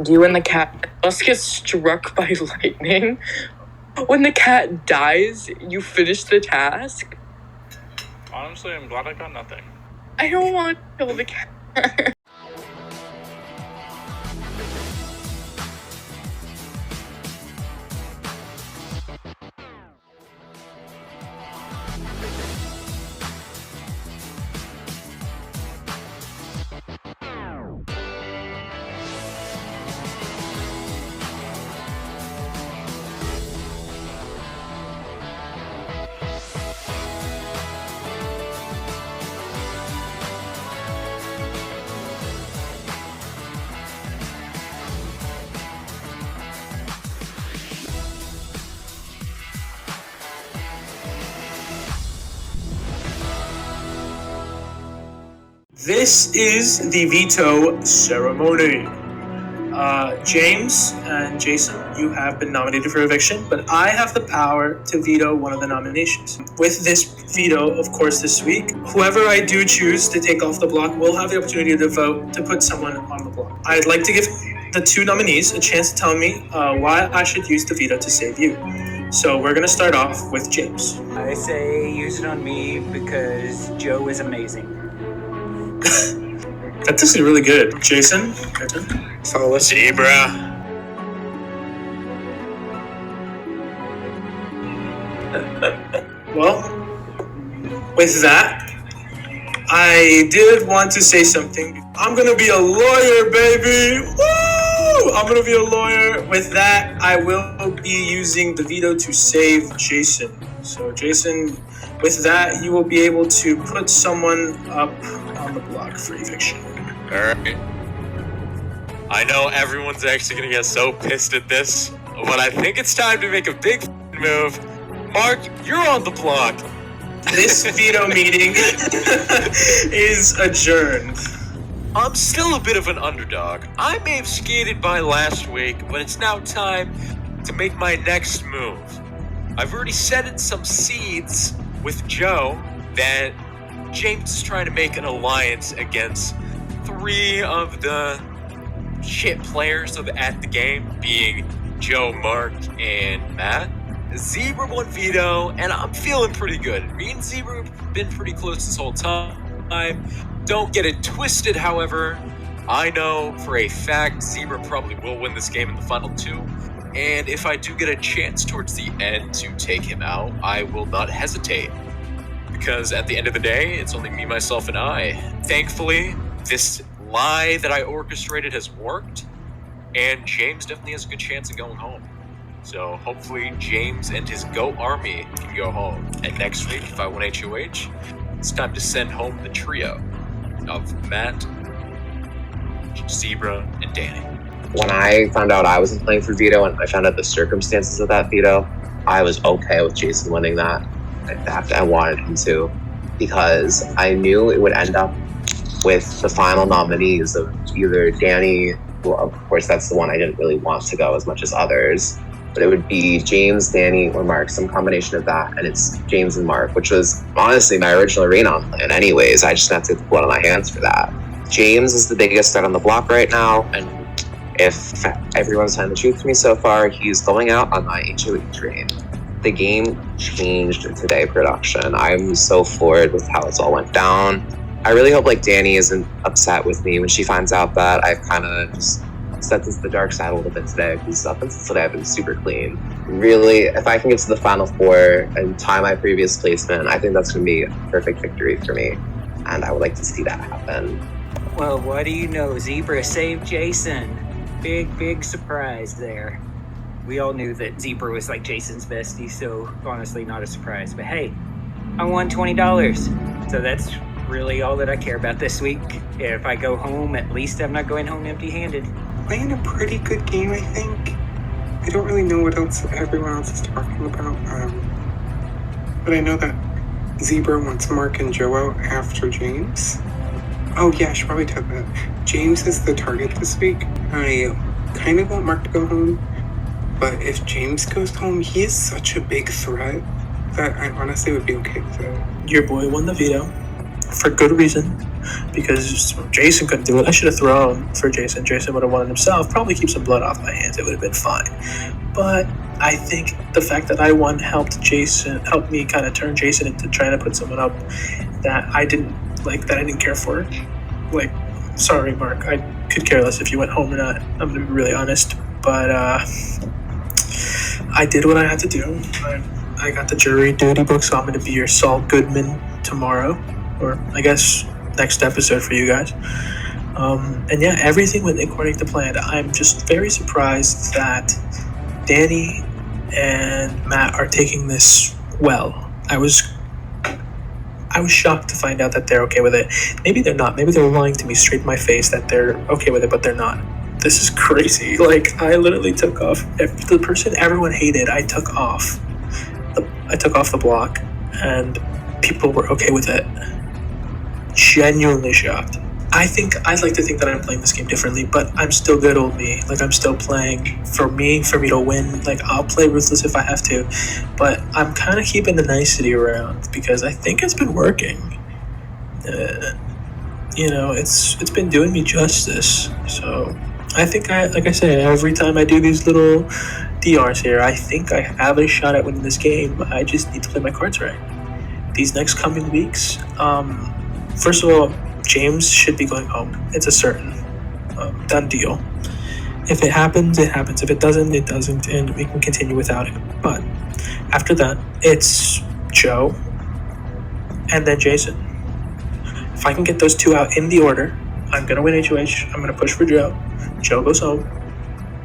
You and the cat must get struck by lightning. When the cat dies, you finish the task. Honestly, I'm glad I got nothing. I don't want to kill the cat. This is the veto ceremony. James and Jason, you have been nominated for eviction, but I have the power to veto one of the nominations. With this veto, of course, this week, whoever I do choose to take off the block will have the opportunity to vote to put someone on the block. I'd like to give the two nominees a chance to tell me why I should use the veto to save you. So we're going to start off with James. I say use it on me because Joe is amazing. That's actually really good. Jason? Solid. Zebra. Well, with that, I did want to say something. I'm gonna be a lawyer, baby! Woo! I'm gonna be a lawyer. With that, I will be using the veto to save Jason. So, Jason, with that, you will be able to put someone up on the block for eviction. Alright. I know everyone's actually gonna get so pissed at this, but I think it's time to make a big move. Mark, you're on the block. This veto meeting is adjourned. I'm still a bit of an underdog. I may have skated by last week, but it's now time to make my next move. I've already set in some seeds with Joe that James is trying to make an alliance against three of the shit players at the game, being Joe, Mark, and Matt. Zebra won veto, and I'm feeling pretty good. Me and Zebra have been pretty close this whole time. Don't get it twisted, however. I know for a fact Zebra probably will win this game in the final two, and if I do get a chance towards the end to take him out, I will not hesitate. Because at the end of the day, it's only me, myself, and I. Thankfully, this lie that I orchestrated has worked, and James definitely has a good chance of going home. So hopefully James and his GOAT army can go home. And next week, if I win HOH, it's time to send home the trio of Matt, Zebra, and Danny. When I found out I wasn't playing for veto and I found out the circumstances of that veto, I was okay with Jason winning that. In fact, I wanted him to, because I knew it would end up with the final nominees of either Danny, well, of course that's the one I didn't really want to go as much as others, but it would be James, Danny, or Mark, some combination of that, and it's James and Mark, which was honestly my original Raynon plan anyways. I just have to put on my hands for that. James is the biggest threat on the block right now, and if everyone's telling the truth to me so far, he's going out on my HOE train. The game changed today, production. I'm so floored with how it all went down. I really hope Danny isn't upset with me when she finds out that I've kind of just stepped into the dark side a little bit today, because up until today I've been super clean. Really, if I can get to the final four and tie my previous placement, I think that's going to be a perfect victory for me, and I would like to see that happen. Well, what do you know? Zebra saved Jason. Big surprise there. We all knew that Zebra was Jason's bestie, so honestly not a surprise. But hey, I won $20, so that's really all that I care about this week. If I go home, at least I'm not going home empty-handed. Playing a pretty good game, I think. I don't really know what else everyone else is talking about, but I know that Zebra wants Mark and Joe out after James. Oh yeah, I should probably tell that. James is the target this week. I kind of want Mark to go home, but if James goes home, he is such a big threat that I honestly would be okay with it. Your boy won the veto, for good reason. because Jason couldn't do it. I should have thrown for Jason. Jason would have won it himself. Probably keep some blood off my hands. It would have been fine. But I think the fact that I won helped me kind of turn Jason into trying to put someone up that I didn't care for. Like, sorry, Mark. I could care less if you went home or not. I'm gonna be really honest. But I did what I had to do. I got the jury duty book, so I'm gonna be your Saul Goodman tomorrow, or I guess next episode for you guys. And yeah, everything went according to plan. I'm just very surprised that Danny and Matt are taking this well. I was shocked to find out that they're okay with it. Maybe they're not. Maybe they're lying to me straight in my face that they're okay with it, but they're not. This is crazy. Like, I literally took off the person everyone hated. I took off the block, and people were okay with it. Genuinely shocked. I'd like to think that I'm playing this game differently, but I'm still good old me. Like, I'm still playing for me to win. Like, I'll play ruthless if I have to, but I'm kind of keeping the nicety around because I think it's been working. It's been doing me justice. So I think like I say, every time I do these little DRs here, I think I have a shot at winning this game. I just need to play my cards right. These next coming weeks, first of all, James should be going home. It's a certain done deal. If it happens, it happens. If it doesn't, it doesn't, and we can continue without it. But after that, it's Joe and then Jason. If I can get those two out in the order, I'm going to win HOH. I'm going to push for Joe. Joe goes home.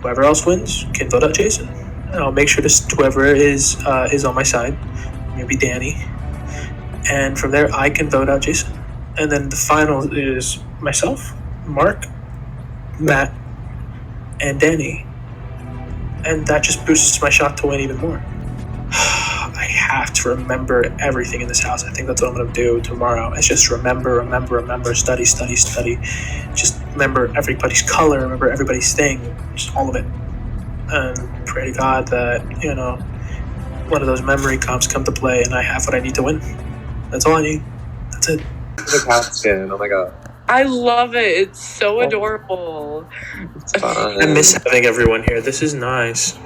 Whoever else wins can vote out Jason. And I'll make sure whoever is on my side, maybe Danny. And from there, I can vote out Jason. And then the final is myself, Mark, Matt, and Danny. And that just boosts my shot to win even more. I have to remember everything in this house. I think that's what I'm going to do tomorrow. It's just remember, study. Just remember everybody's color, remember everybody's thing, just all of it. And pray to God that, one of those memory comps come to play and I have what I need to win. That's all I need. That's it. The cat skin, oh my god. I love it. It's so adorable. It's fun. I miss having everyone here. This is nice.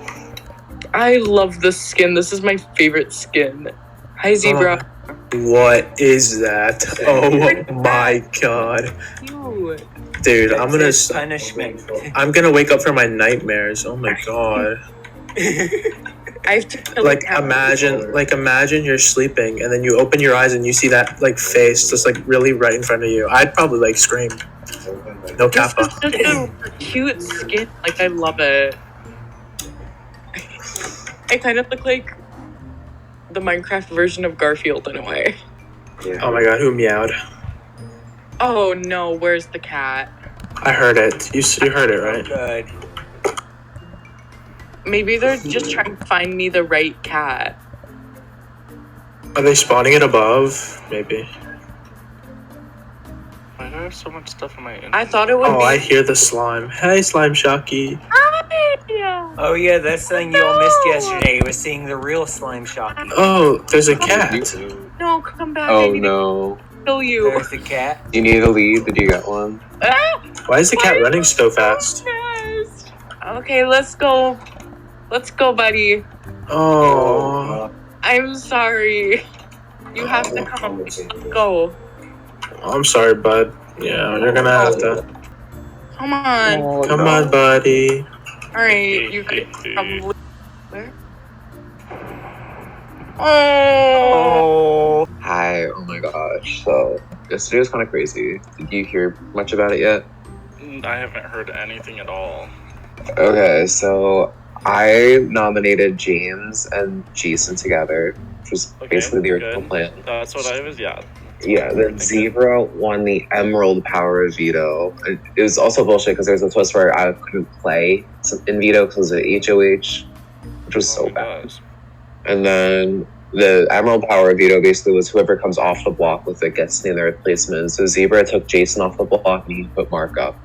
I love this skin. This is my favorite skin. Hi, Zebra. What is that? Oh my god. Cute. Dude, I'm gonna punishment. I'm gonna wake up from my nightmares. Oh my god. I have to imagine you're sleeping and then you open your eyes and you see that face just really right in front of you. I'd probably scream. No kappa. This is such a cute skin. I love it. I kind of look like the Minecraft version of Garfield in a way. Yeah. Oh my god, who meowed? Oh no, where's the cat? I heard it. You heard it, right? Good. Maybe they're just trying to find me the right cat. Are they spawning it above? Maybe. Why do I have so much stuff in my inventory? I thought it would be... I hear the slime. Hey, Slime Shocky. Hi! Oh yeah, that's something you all missed yesterday. Was seeing the real slime shocky. Oh, there's a cat. No, come back. Oh no. Kill you. There's the cat. You need a lead? Did you get one? Why is the cat running so fast? Okay, let's go. Let's go, buddy. Oh. I'm sorry. You have to come. Let's go. I'm sorry, bud. Yeah, you're gonna have to. Come on. Come on, buddy. Alright, you could probably... Where? Oh. Hi, oh my gosh. So, yesterday was kind of crazy. Did you hear much about it yet? I haven't heard anything at all. Okay, so I nominated James and Jason together, which was basically the original plan. That's what I was, Yeah, then Zebra won the Emerald Power of Veto. It was also bullshit because there was a twist where I couldn't play in Veto because it was an HOH, which was so bad. And then the Emerald Power of Veto basically was whoever comes off the block with it gets in their replacement. So Zebra took Jason off the block and he put Mark up.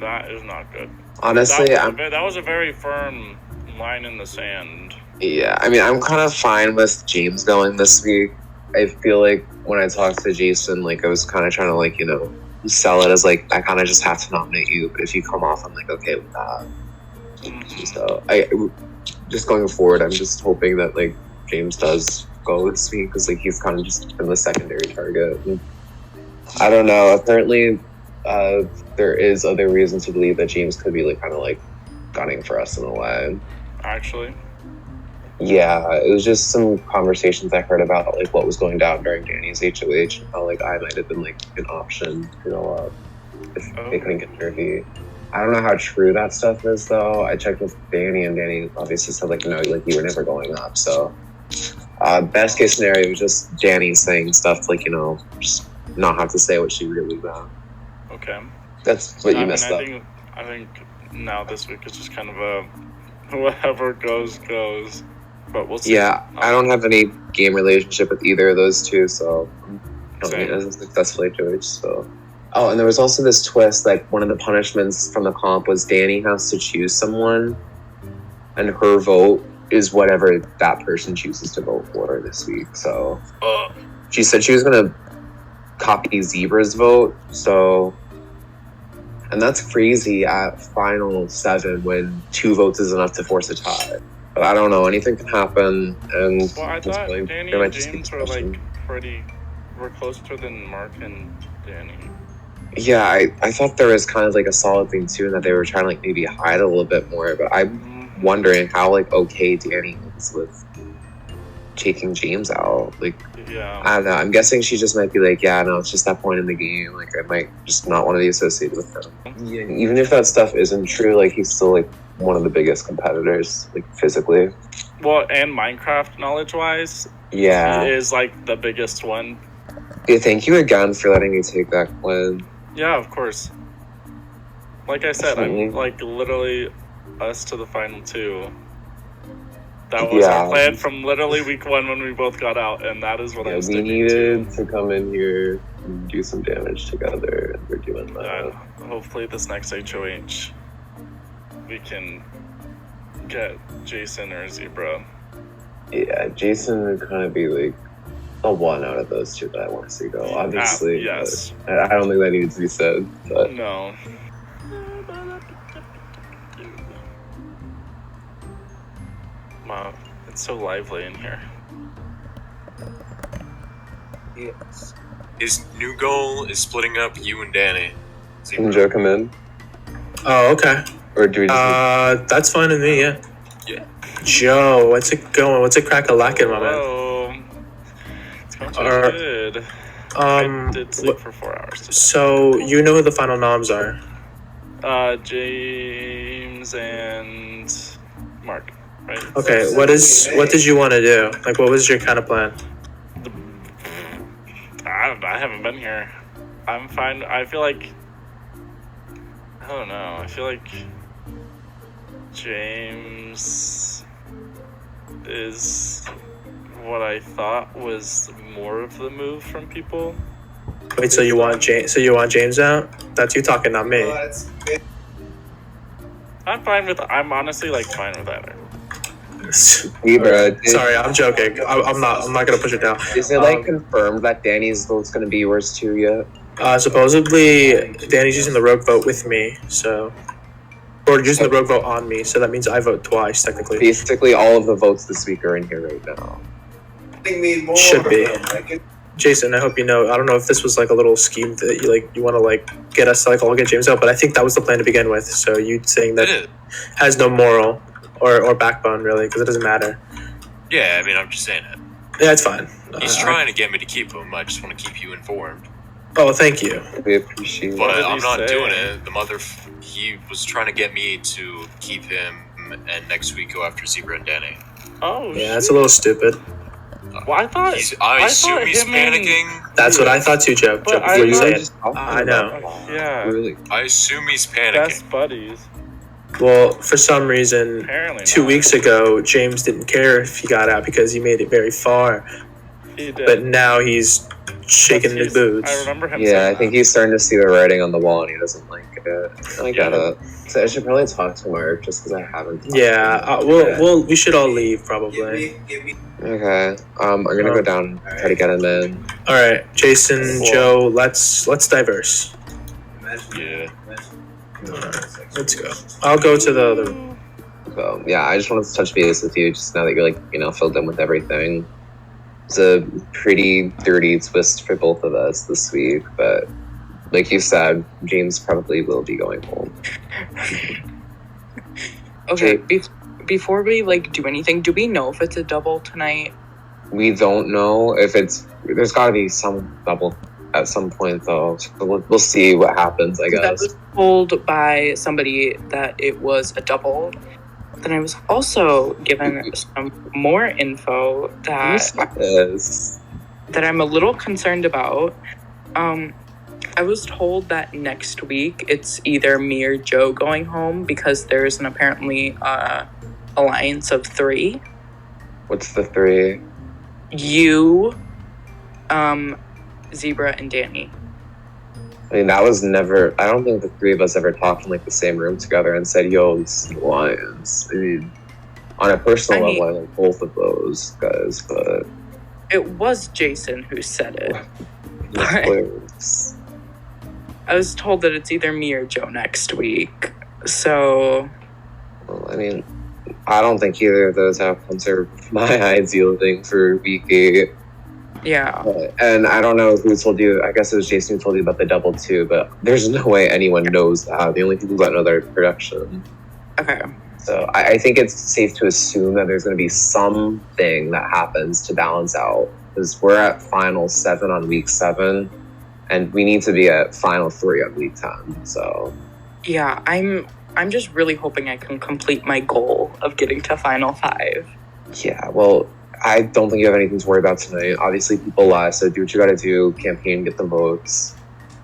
That is not good. Honestly, that was a very firm line in the sand. Yeah, I mean, I'm kind of fine with James going this week. I feel like when I talked to Jason, I was kind of trying to, sell it as like I kind of just have to nominate you, but if you come off, I'm like okay with that. So just going forward, I'm just hoping that like James does go this week because like he's kind of just been the secondary target. And I don't know. Apparently, there is other reason to believe that James could be like kind of like gunning for us in a way. Actually, yeah, it was just some conversations I heard about like what was going down during Danny's HOH and how like I might have been like an option, you know, if they couldn't get Nervy. I don't know how true that stuff is though. I checked with Danny and Danny obviously said like no, like you were never going up. So best case scenario was just Danny saying stuff like, you know, just not have to say what she really meant. okay. That's what you messed up. I think now this week is just kind of a whatever goes. But we'll see. Yeah, I don't have any game relationship with either of those two, so I don't think it was a successful HOH. So, and there was also this twist. Like one of the punishments from the comp was Danny has to choose someone, and her vote is whatever that person chooses to vote for this week. So she said she was gonna copy Zebra's vote. So, and that's crazy at final 7 when 2 votes is enough to force a tie. But I don't know, anything can happen, and well, I thought Danny and James were were closer than Mark and Danny. Yeah, I thought there was kind of like a solid thing too, and that they were trying to like maybe hide a little bit more. But I'm wondering how like okay Danny is with taking James out. Like, yeah, I don't know. I'm guessing she just might be like, yeah, no, it's just that point in the game. Like, I might just not want to be associated with him. Yeah, even if that stuff isn't true, like he's still like one of the biggest competitors, like physically. Well, and Minecraft knowledge-wise, yeah, he is like the biggest one. Yeah, thank you again for letting me take that win. Yeah, of course. Like I said, I'm like literally us to the final 2. That was our plan from literally week 1 when we both got out, and that is what I was we needed to come in here and do some damage together, and we're doing that. Hopefully this next HOH we can get Jason or Zebra. Yeah, Jason would kind of be like a 1 out of those 2 that I want to see go. Obviously, yes. I don't think that needs to be said. But no. Wow, it's so lively in here. Yes. His new goal is splitting up you and Danny. Can Joe come in? Oh, okay. Or do we just that's fine with me, yeah. Yeah. Joe, what's it going? What's it crack-a-lackin', my man? Oh, it's going so good. I did sleep for 4 hours today. So, you know who the final noms are? James and Mark, right? Okay, what did you want to do? Like, what was your kind of plan? I haven't been here. I'm fine. I feel like... I don't know. I feel like James is what I thought was more of the move from people. Wait, so you want James out? That's you talking, not me. I'm honestly like fine with either. Sorry, I'm joking. I'm not gonna push it down. Is it like confirmed that Danny's vote's gonna be yours too yet? Supposedly Danny's using the rogue vote with me, so or using the rogue vote on me, so that means I vote twice technically. Basically, all of the votes this week are in here right now. Should be. Jason, I hope you know. I don't know if this was like a little scheme that you want to like get us to like all get James out, but I think that was the plan to begin with. So you saying that has no moral or backbone really, because it doesn't matter. Yeah, I mean, I'm just saying it. Yeah, it's fine. He's trying to get me to keep him. I just want to keep you informed. Oh, thank you. We appreciate it. But I'm not doing it. He was trying to get me to keep him, and next week go after Zebra and Danny. Oh, yeah, that's a little stupid. Well, I assume he's panicking. That's what I thought too, Joe. Joe, before you say it. I know. Yeah. Really? I assume he's panicking. Best buddies. Well, for some reason, Apparently 2 not. weeks ago, James didn't care if he got out because he made it very far. He did. But now he's shaking his boots. I remember him Yeah, saying I think he's starting to see the writing on the wall, and he doesn't like it. I get it. So I should probably talk to Mark just because I haven't. Yeah, we should all leave probably. Okay. I'm gonna go down and try to get him in. All right, Jason, Joe, let's diverse. Yeah. Let's go. I'll go to the other room. So yeah, I just wanted to touch base with you just now that you're like, filled in with everything. It's a pretty dirty twist for both of us this week, but like you said, James probably will be going home. Okay, before we do anything, do we know if it's a double tonight? We don't know if there's gotta be some double at some point though, so we'll see what happens, I guess. I was told by somebody that it was a double. Then I was also given some more info that I'm a little concerned about. I was told that next week it's either me or Joe going home because there's an apparently alliance of 3. What's the 3? You, Zebra, and Danny. I mean, that was never... I don't think the 3 of us ever talked in, the same room together and said, yo, this is alliance. I mean, on a personal level, I like both of those guys, but... It was Jason who said it. But I was told that it's either me or Joe next week, so... Well, I mean, I don't think either of those outcomes are my ideal thing for week 8. Yeah. And I don't know who told you. I guess it was Jason who told you about the double too, but there's no way anyone knows that. The only people that know their production. Okay. So I think it's safe to assume that there's going to be something that happens to balance out, because we're at final 7 on week 7, and we need to be at final 3 on week 10. So. Yeah, I'm just really hoping I can complete my goal of getting to final 5. Yeah, well, I don't think you have anything to worry about tonight. Obviously, people lie, so do what you gotta do. Campaign, get the votes.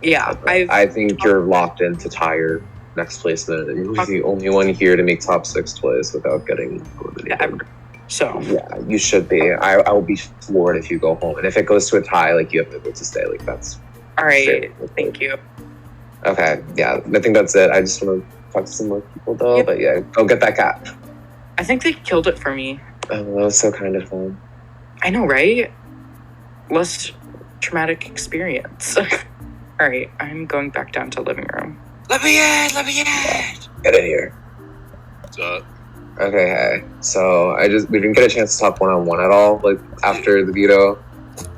Yeah, I think you're locked in to tie your next placement, and you're the only one here to make top 6 twice without getting eliminated. So yeah, you should be. I will be floored if you go home, and if it goes to a tie, you have the vote to stay. That's all right. Thank you. Okay, yeah, I think that's it. I just want to talk to some more people though, but yeah, go get that cat. I think they killed it for me. Oh, that was so kind of them. I know, right? Less traumatic experience. All right, I'm going back down to living room. Let me in! Get in here. What's up? Okay, hey. So we didn't get a chance to talk one-on-one at all, after the veto.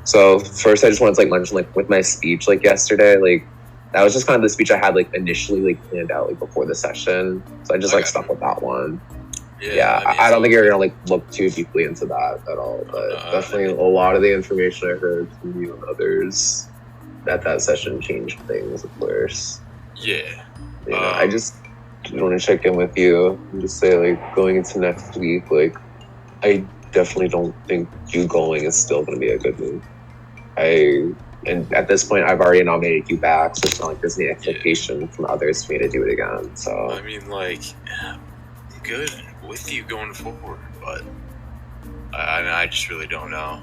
So first I just wanted to mention with my speech yesterday, that was just kind of the speech I had initially planned out before the session. So I just stuck with that one. Yeah, I don't think you're gonna look too deeply into that at all, but definitely a lot of the information I heard from you and others that session changed things, of course. Yeah. I just want to check in with you and just say going into next week, I definitely don't think you going is still gonna be a good move. And at this point, I've already nominated you back, so it's not there's any expectation from others for me to do it again. So I mean, good with you going forward, but I just really don't know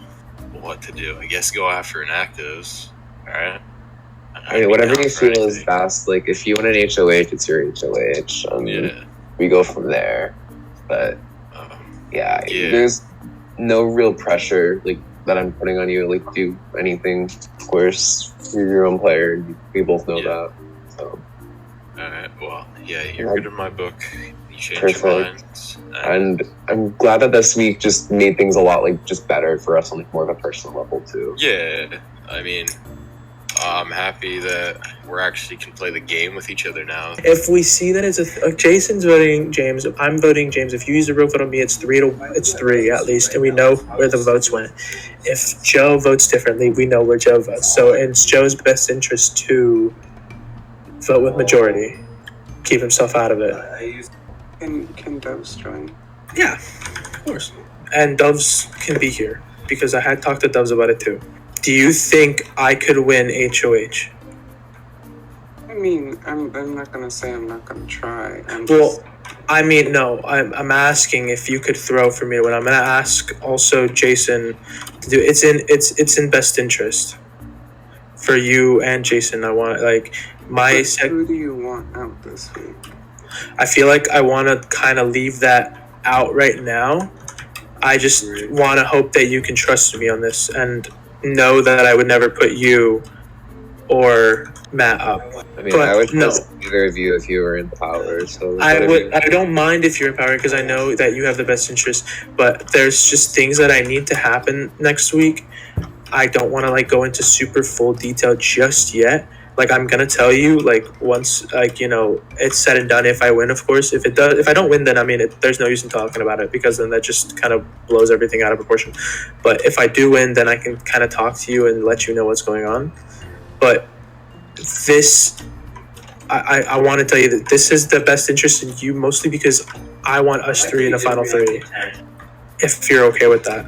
what to do. I guess go after inactives. All right. I mean, whatever you feel is best. If you want an HOH, it's your HOH. We go from there. But yeah, there's no real pressure that I'm putting on you. Do anything. Of course, you're your own player. We both know that. So. All right. Well, yeah, you're good in my book. You changed your mind. And I'm glad that this week just made things a lot just better for us on more of a personal level too. Yeah, I mean, I'm happy that we're actually can play the game with each other now. If we see that it's Jason's voting James, I'm voting James. If you use the real vote on me, it's 3 at least, and we know where the votes went. If Joe votes differently, we know where Joe votes. So it's Joe's best interest to vote with majority, keep himself out of it. Can Doves join? Yeah, of course. And Doves can be here because I had talked to Doves about it too. Do you think I could win HOH? I mean, I'm not gonna say I'm not gonna try. No. I'm asking if you could throw for me to win. I'm gonna ask also Jason to do. It's in best interest for you and Jason. I want who do you want out this week? I feel like I want to kind of leave that out right now. I just want to hope that you can trust me on this and know that I would never put you or Matt up. I mean, I would trust either of you if you were in power. So I don't mind if you're in power because I know that you have the best interest. But there's just things that I need to happen next week. I don't want to like go into super full detail just yet. Like I'm gonna tell you like once like it's said and done. If I win, of course. If I don't win, then I mean there's no use in talking about it because then that just kind of blows everything out of proportion. But if I do win, then I can kind of talk to you and let you know what's going on. But this, I want to tell you that this is the best interest in you mostly because I want us three in the final three. If you're okay with that.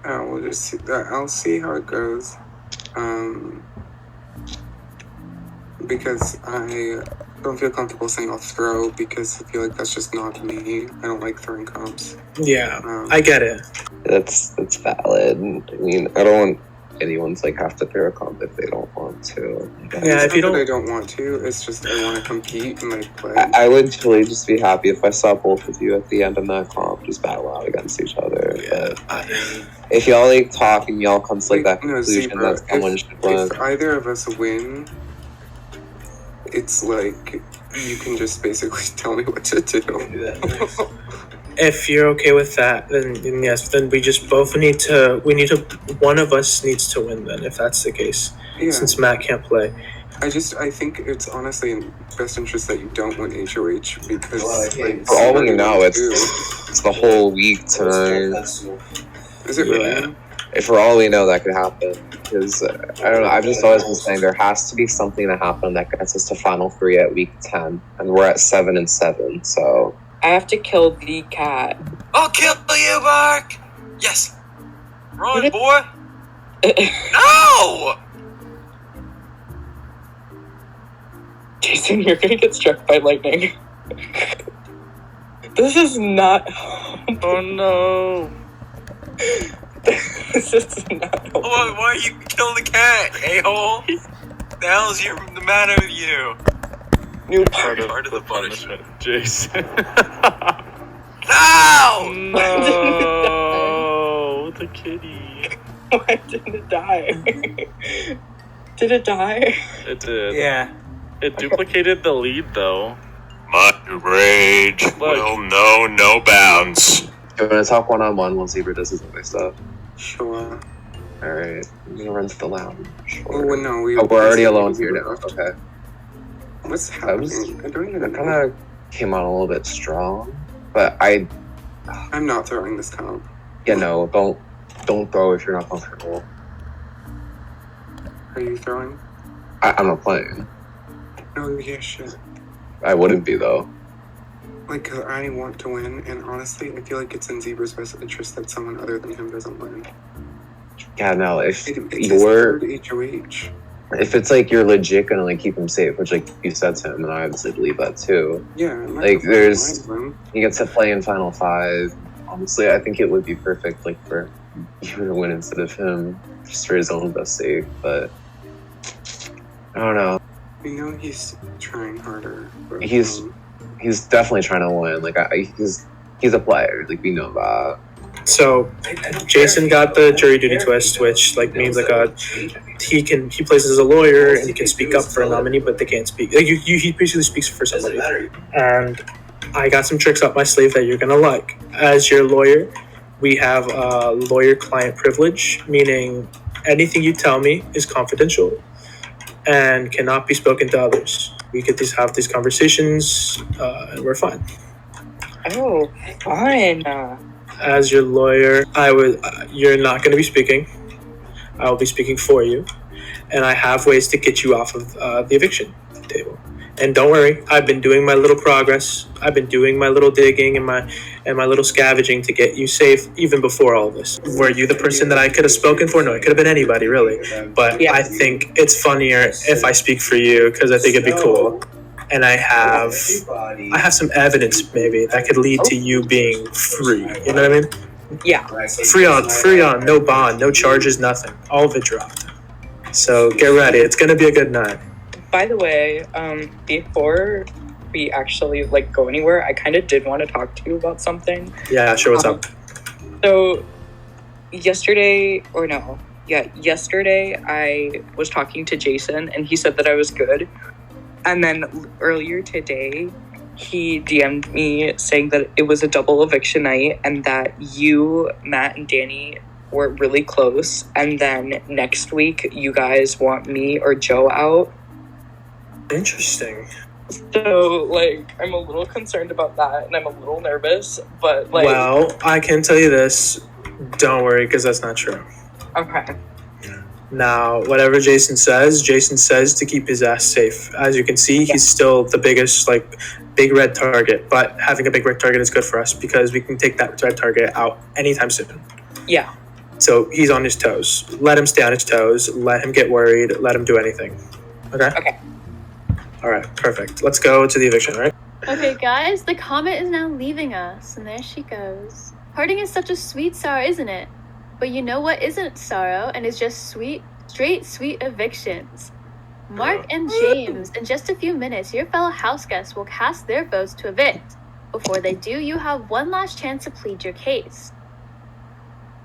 We'll just see that. I'll see how it goes. Because I don't feel comfortable saying I'll throw because I feel like that's just not me. I don't like throwing comps. Yeah, I get it. That's valid. I mean, I don't want anyone's like have to throw a comp if they don't want to. Yeah, if you don't, I don't want to. It's just I want to compete and like play. I would totally just be happy if I saw both of you at the end of that comp just battle out against each other. Yeah. But if y'all like talk and y'all come to like that conclusion Zebra, that someone should win. If either of us win, it's like you can just basically tell me what to do. If you're okay with that, then yes, then we just both need to, one of us needs to win then, if that's the case. Yeah. Since Matt can't play. I think it's honestly in best interest that you don't win HOH because for all we know, it's the whole week tonight. Is it really? If for all we know, that could happen. Because, I don't know, I've just always been saying there has to be something that happened that gets us to Final 3 at week 10. And we're at 7-7, so... I have to kill the cat. I'll kill you, Mark! Yes! Run, boy! No! Jason, you're gonna get struck by lightning. This is not... Oh no! This is not... Why are you killing the cat, a-hole? The hell is the matter with you? New part of the punishment. Jason. No! No! The kitty. Why didn't it die? Did it die? It did. Yeah. It duplicated the lead, though. My rage will know no bounds. We're gonna talk one-on-one while Zebra does his other stuff. Sure. Alright, I'm gonna run to the lounge. Sure. Oh, no, we're already alone here now. Okay. What's happening? I don't even know. I kind of came on a little bit strong, but I'm not throwing this comp. Yeah, no, don't throw if you're not comfortable. Are you throwing? I'm not playing. Oh, yeah, shit. I wouldn't be, though. Like, I want to win, and honestly, I feel like it's in Zebra's best interest that someone other than him doesn't win. Yeah, no, if it's his third HOH. If it's like you're legit gonna like keep him safe, which like you said to him, and I obviously believe that too. Yeah, like there's he gets to play in Final 5. Honestly, I think it would be perfect like for you to win instead of him, just for his own best sake. But I don't know. You know he's trying harder. But, he's definitely trying to win. Like he's a player. Like we know that. So Jason got the jury duty twist, which like means like he plays as a lawyer and he can speak up for a nominee, but they can't speak. Like he basically speaks for somebody. And I got some tricks up my sleeve that you're gonna like. As your lawyer, we have lawyer-client privilege, meaning anything you tell me is confidential and cannot be spoken to others. We get have these conversations, and we're fine. Oh, fine. As your lawyer, you're not going to be speaking. I will be speaking for you. And I have ways to get you off of the eviction table. And don't worry, I've been doing my little progress. I've been doing my little digging and my little scavenging to get you safe even before all this. Were you the person that I could have spoken for? No, it could have been anybody, really. But yeah. I think it's funnier if I speak for you because I think it'd be cool. And I have some evidence maybe that could lead to you being free. You know what I mean? Yeah. Free on, no bond, no charges, nothing. All of it dropped. So get ready. It's gonna be a good night. By the way, before we actually like go anywhere, I kind of did want to talk to you about something. Yeah, sure. What's up? So yesterday, or no, Yeah, yesterday I was talking to Jason and he said that I was good. And then earlier today, he DM'd me saying that it was a double eviction night and that you, Matt, and Danny were really close. And then next week, you guys want me or Joe out. Interesting. So, like, I'm a little concerned about that and I'm a little nervous, but, like... Well, I can tell you this. Don't worry, because that's not true. Okay. Now, whatever Jason says to keep his ass safe. As you can see, he's still the biggest, like, big red target. But having a big red target is good for us because we can take that red target out anytime soon. Yeah. So he's on his toes. Let him stay on his toes. Let him get worried. Let him do anything. Okay? Okay. All right, perfect. Let's go to the eviction, right? Okay, guys, the comet is now leaving us, and there she goes. Parting is such a sweet sorrow, isn't it? But you know what isn't sorrow and is just sweet, straight sweet evictions. Mark and James, in just a few minutes, your fellow house guests will cast their votes to evict. Before they do, you have one last chance to plead your case.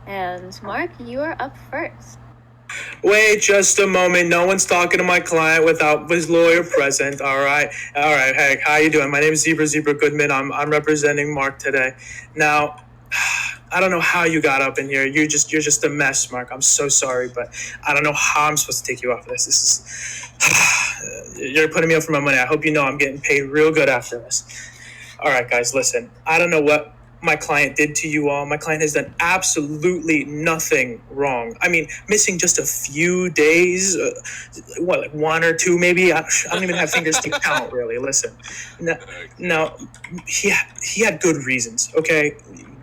And Mark, you are up first. Wait just a moment. No one's talking to my client without his lawyer present. All right. Hey, how you doing? My name is Zebra Goodman. I'm representing Mark today. Now, I don't know how you got up in here. You're just a mess, Mark. I'm so sorry, but I don't know how I'm supposed to take you off this. This is you're putting me up for my money. I hope you know I'm getting paid real good after this. All right, guys, listen. I don't know what my client did to you all. My client has done absolutely nothing wrong. I mean, missing just a few days, like 1 or 2 maybe. I don't even have fingers to count, really. Listen, now he had good reasons, okay?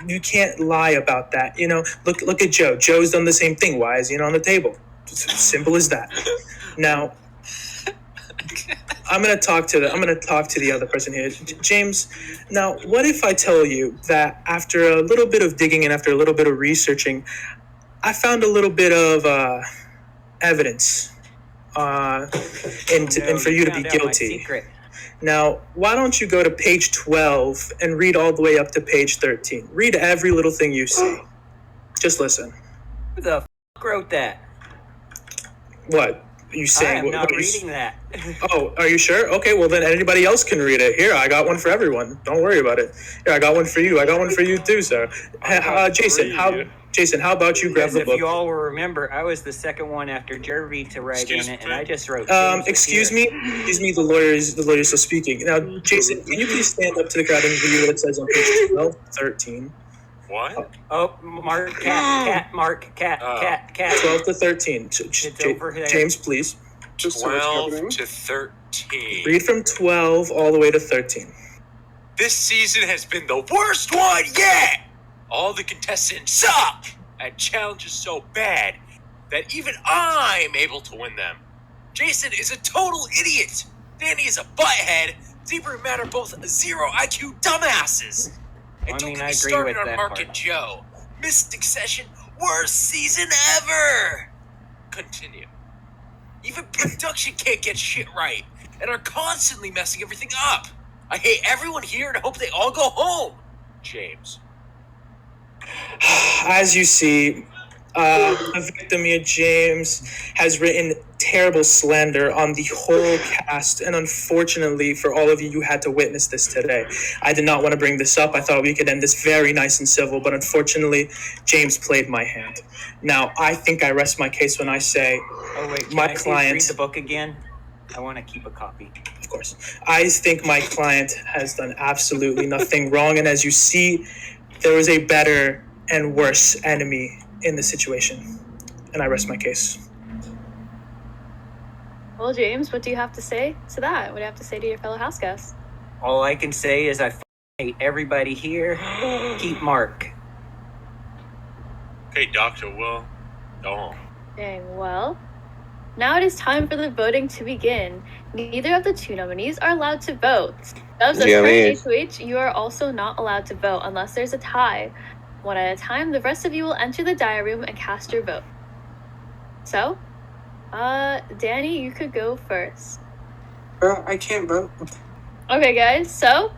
You can't lie about that. You know, look at Joe. Joe's done the same thing. Why is he on the table? It's simple as that. Now, I'm gonna talk to the other person here, James. Now, what if I tell you that after a little bit of digging and after a little bit of researching, I found a little bit of evidence, and for you to be guilty. Now, why don't you go to page 12 and read all the way up to page 13? Read every little thing you see. Just listen. Who the f*** wrote that? What? Are you saying? I'm not reading that. Oh, are you sure? Okay, well then anybody else can read it. Here, I got one for everyone. Don't worry about it. Here, I got one for you. I got one for you too, sir. Jason, how about you grab the book? If you all will remember, I was the second one after Jeremy to write in it, and I just wrote. Excuse me. The lawyer is still speaking. Now, Jason, can you please stand up to the crowd and read what it says on page 12, 13? What? Oh, Mark, cat. 12 to 13. It's over there. James, please. 12 to 13. Read from 12 all the way to 13. This season has been the worst one yet! All the contestants suck! And challenges so bad that even I'm able to win them. Jason is a total idiot! Danny is a butthead! Zebra and Matt are both 0 IQ dumbasses! And don't get me started on Mark and Joe. Mystic Session, worst season ever! Continue. Even production can't get shit right, and are constantly messing everything up. I hate everyone here and hope they all go home. James. As you see, the victim here, James, has written terrible slander on the whole cast, and unfortunately for all of you, you had to witness this today. I did not want to bring this up. I thought we could end this very nice and civil, but unfortunately, James played my hand. Now, I think I rest my case when I say my client... read the book again? I want to keep a copy. Of course. I think my client has done absolutely nothing wrong, and as you see, there was a better and worse enemy in the situation, and I rest my case. Well, James, what do you have to say to that? What do you have to say to your fellow house guests? All I can say is I hate everybody here. Keep Mark. Okay, Dr. Will, go home. Dang, well, now it is time for the voting to begin. Neither of the two nominees are allowed to vote. Those of HOH, you are also not allowed to vote unless there's a tie. One at a time, the rest of you will enter the diary room and cast your vote. So, Danny, you could go first. I can't vote. Okay, guys, so,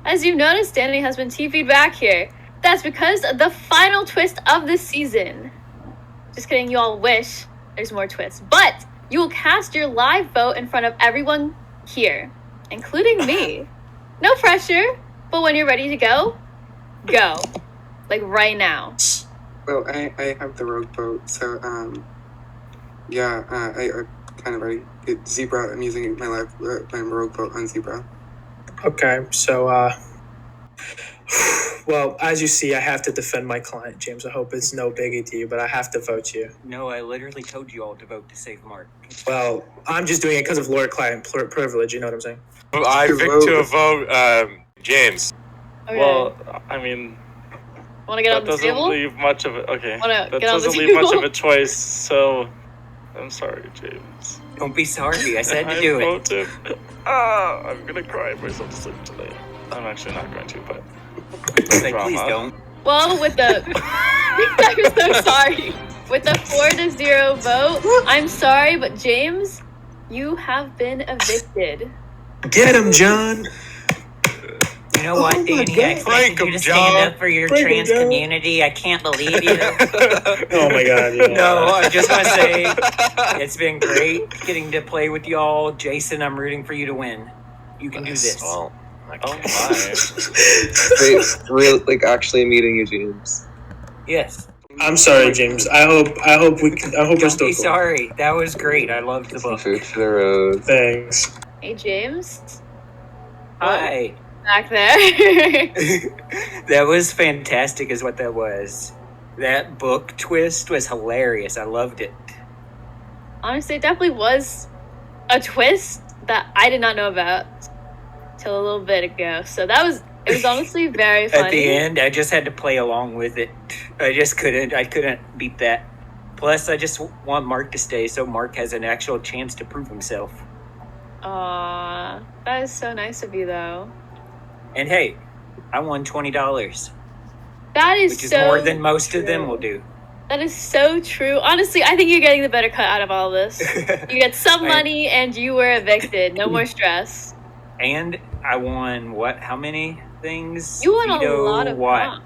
as you've noticed, Danny has been TP'd back here. That's because the final twist of the season. Just kidding, you all wish there's more twists. But you will cast your live vote in front of everyone here, including me. No pressure, but when you're ready to go, go. Like right now. Well, I have the rogue vote, so I kind of already get Zebra. I'm using my rogue vote on Zebra. Okay, so well, as you see, I have to defend my client, James. I hope it's no biggie to you, but I have to vote you. No, I literally told you all to vote to save Mark. Well, I'm just doing it because of lord-client privilege, you know what I'm saying? I picked to a vote, James. Okay. Well, I mean, Wanna get on the table? That doesn't leave much of it. Okay. That doesn't leave much of a choice, so I'm sorry, James. Don't be sorry. I said to do it. Voted. I'm gonna cry myself to sleep tonight. I'm actually not going to, but Like, please don't. Well, with the I'm so sorry. With the 4-0 vote, I'm sorry, but James, you have been evicted. Get him, John! You know what, Danny? I expected you to stand up for your trans community. I can't believe you. Oh my god. Yeah. No, I just want to say it's been great getting to play with y'all. Jason, I'm rooting for you to win. You can do this. Well, oh my. Wait, actually meeting you, James. Yes. I'm sorry, James. I hope we're Don't still be cool. sorry. That was great. I loved the book. Food for the road. Thanks. Hey, James. Hi. Back there. That was fantastic is what that was. That book twist was hilarious. I loved it. Honestly, it definitely was a twist that I did not know about till a little bit ago. So it was honestly very funny. At the end, I just had to play along with it. I couldn't beat that. Plus, I just want Mark to stay so Mark has an actual chance to prove himself. Aww, that is so nice of you, though. And hey, I won $20. That is which is so more than most true. of them will do. That is so true. Honestly, I think you're getting the better cut out of all this. You get some money and you were evicted. No more stress. And I won what? How many things? You won a lot of what?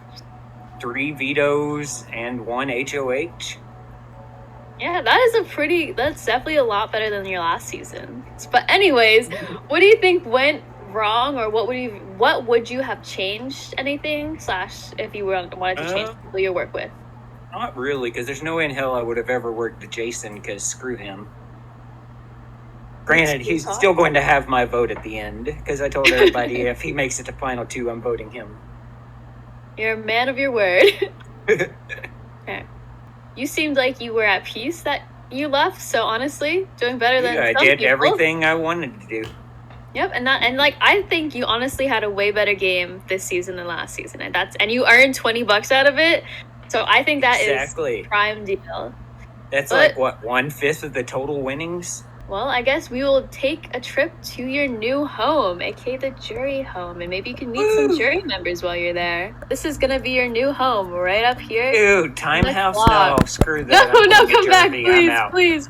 3 vetoes and 1 HOH. Yeah, that's definitely a lot better than your last season. But anyways, what do you think went wrong, or what would you have changed? Anything / if you wanted to change people you work with? Not really, because there's no way in hell I would have ever worked with Jason, because screw him. Granted, he's still going to have my vote at the end, because I told everybody if he makes it to Final 2, I'm voting him. You're a man of your word. Okay. You seemed like you were at peace that you left, so honestly, doing better than some I did people. everything I wanted to do. Yep, and I think you honestly had a way better game this season than last season, and you earned $20 out of it. So I think that is prime deal. That's like what, 1/5 of the total winnings? Well, I guess we will take a trip to your new home, aka the jury home, and maybe you can meet some jury members while you're there. This is gonna be your new home, right up here. Dude, time house? No, screw that. No, come back, please.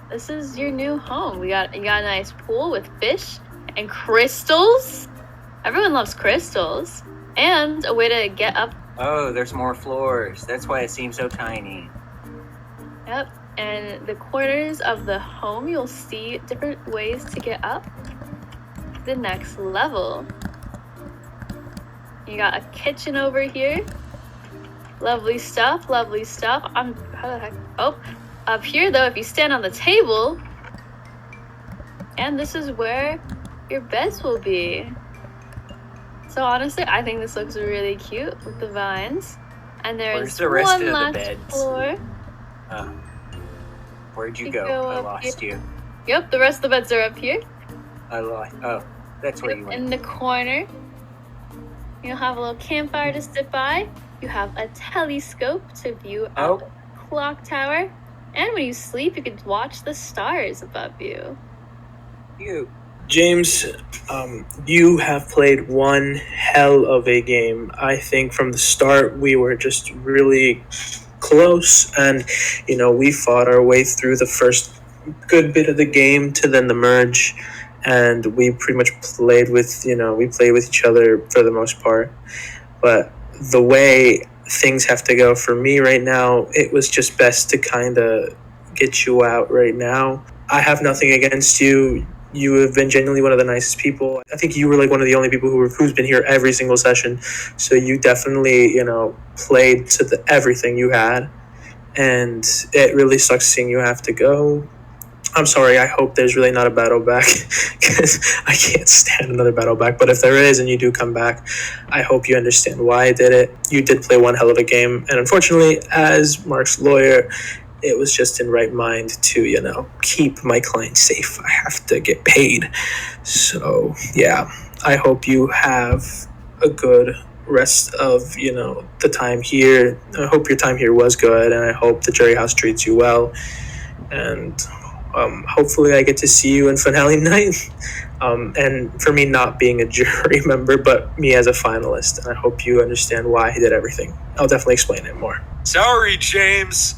This is your new home. You got a nice pool with fish and crystals. Everyone loves crystals, and a way to get up. Oh, there's more floors. That's why it seems so tiny. Yep. And the corners of the home, you'll see different ways to get up to the next level. You got a kitchen over here. Lovely stuff. How the heck? Oh, up here though, if you stand on the table, and this is where your beds will be. So honestly, I think this looks really cute with the vines. And there's the rest one of the last beds? floor. Where'd you go? I lost you. Yep, the rest of the beds are up here. Oh, that's where you went. In the corner, you'll have a little campfire to sit by. You have a telescope to view out the clock tower. And when you sleep, you can watch the stars above you. James, you have played one hell of a game. I think from the start we were just really close, and we fought our way through the first good bit of the game to then the merge, and we pretty much played with each other for the most part. But the way things have to go. For me right now, it was just best to kind of get you out right now. I have nothing against you. You have been genuinely one of the nicest people. I think you were like one of the only people who's been here every single session. So you definitely, played to everything you had. And it really sucks seeing you have to go. I'm sorry, I hope there's really not a battle back, because I can't stand another battle back. But if there is and you do come back, I hope you understand why I did it. You did play one hell of a game. And unfortunately, as Mark's lawyer, it was just in right mind to, keep my client safe. I have to get paid. So, yeah, I hope you have a good rest of, the time here. I hope your time here was good, and I hope the jury house treats you well. And hopefully I get to see you in finale night. And for me not being a jury member, but me as a finalist. And I hope you understand why he did everything. I'll definitely explain it more. Sorry, James,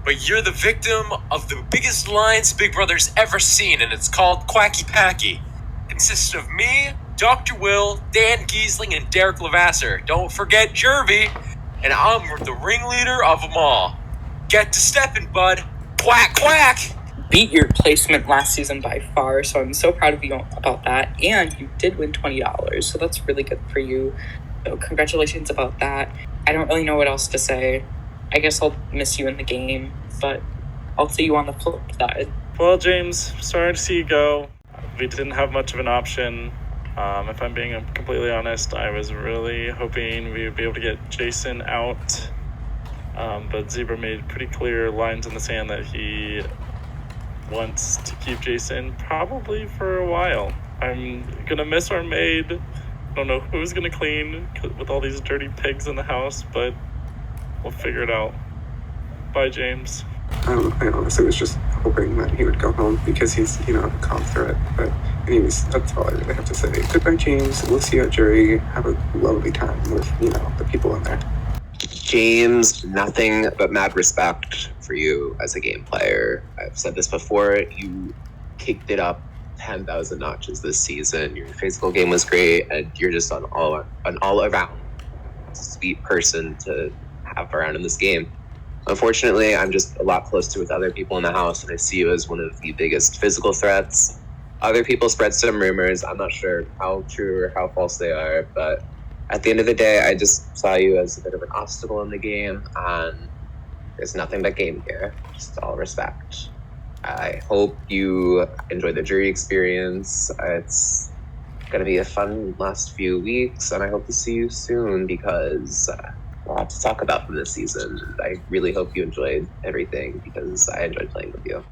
but you're the victim of the biggest alliance Big Brother's ever seen, and it's called Quacky Packy. Consists of me, Dr. Will, Dan Giesling, and Derek Lavasser. Don't forget Jervy, and I'm the ringleader of them all. Get to stepping, bud. Quack, quack! Beat your placement last season by far, so I'm so proud of you about that. And you did win $20, so that's really good for you. So congratulations about that. I don't really know what else to say. I guess I'll miss you in the game, but I'll see you on the flip side. Well, James, sorry to see you go. We didn't have much of an option. If I'm being completely honest, I was really hoping we would be able to get Jason out. But Zebra made pretty clear lines in the sand that he wants to keep Jason probably for a while. I'm gonna miss our maid. I don't know who's gonna clean with all these dirty pigs in the house, but we'll figure it out. Bye, James. I honestly was just hoping that he would go home because he's, a cop threat. But anyways, that's all I really have to say. Goodbye, James. We'll see you at jury. Have a lovely time with, the people in there. James, nothing but mad respect for you as a game player. I've said this before, you kicked it up 10,000 notches this season. Your physical game was great, and you're just an all-around sweet person to have around in this game. Unfortunately, I'm just a lot closer with other people in the house, and I see you as one of the biggest physical threats. Other people spread some rumors. I'm not sure how true or how false they are, but at the end of the day, I just saw you as a bit of an obstacle in the game, and there's nothing but game here. Just all respect. I hope you enjoy the jury experience. It's going to be a fun last few weeks, and I hope to see you soon because we'll have to talk about from this season. I really hope you enjoyed everything because I enjoyed playing with you.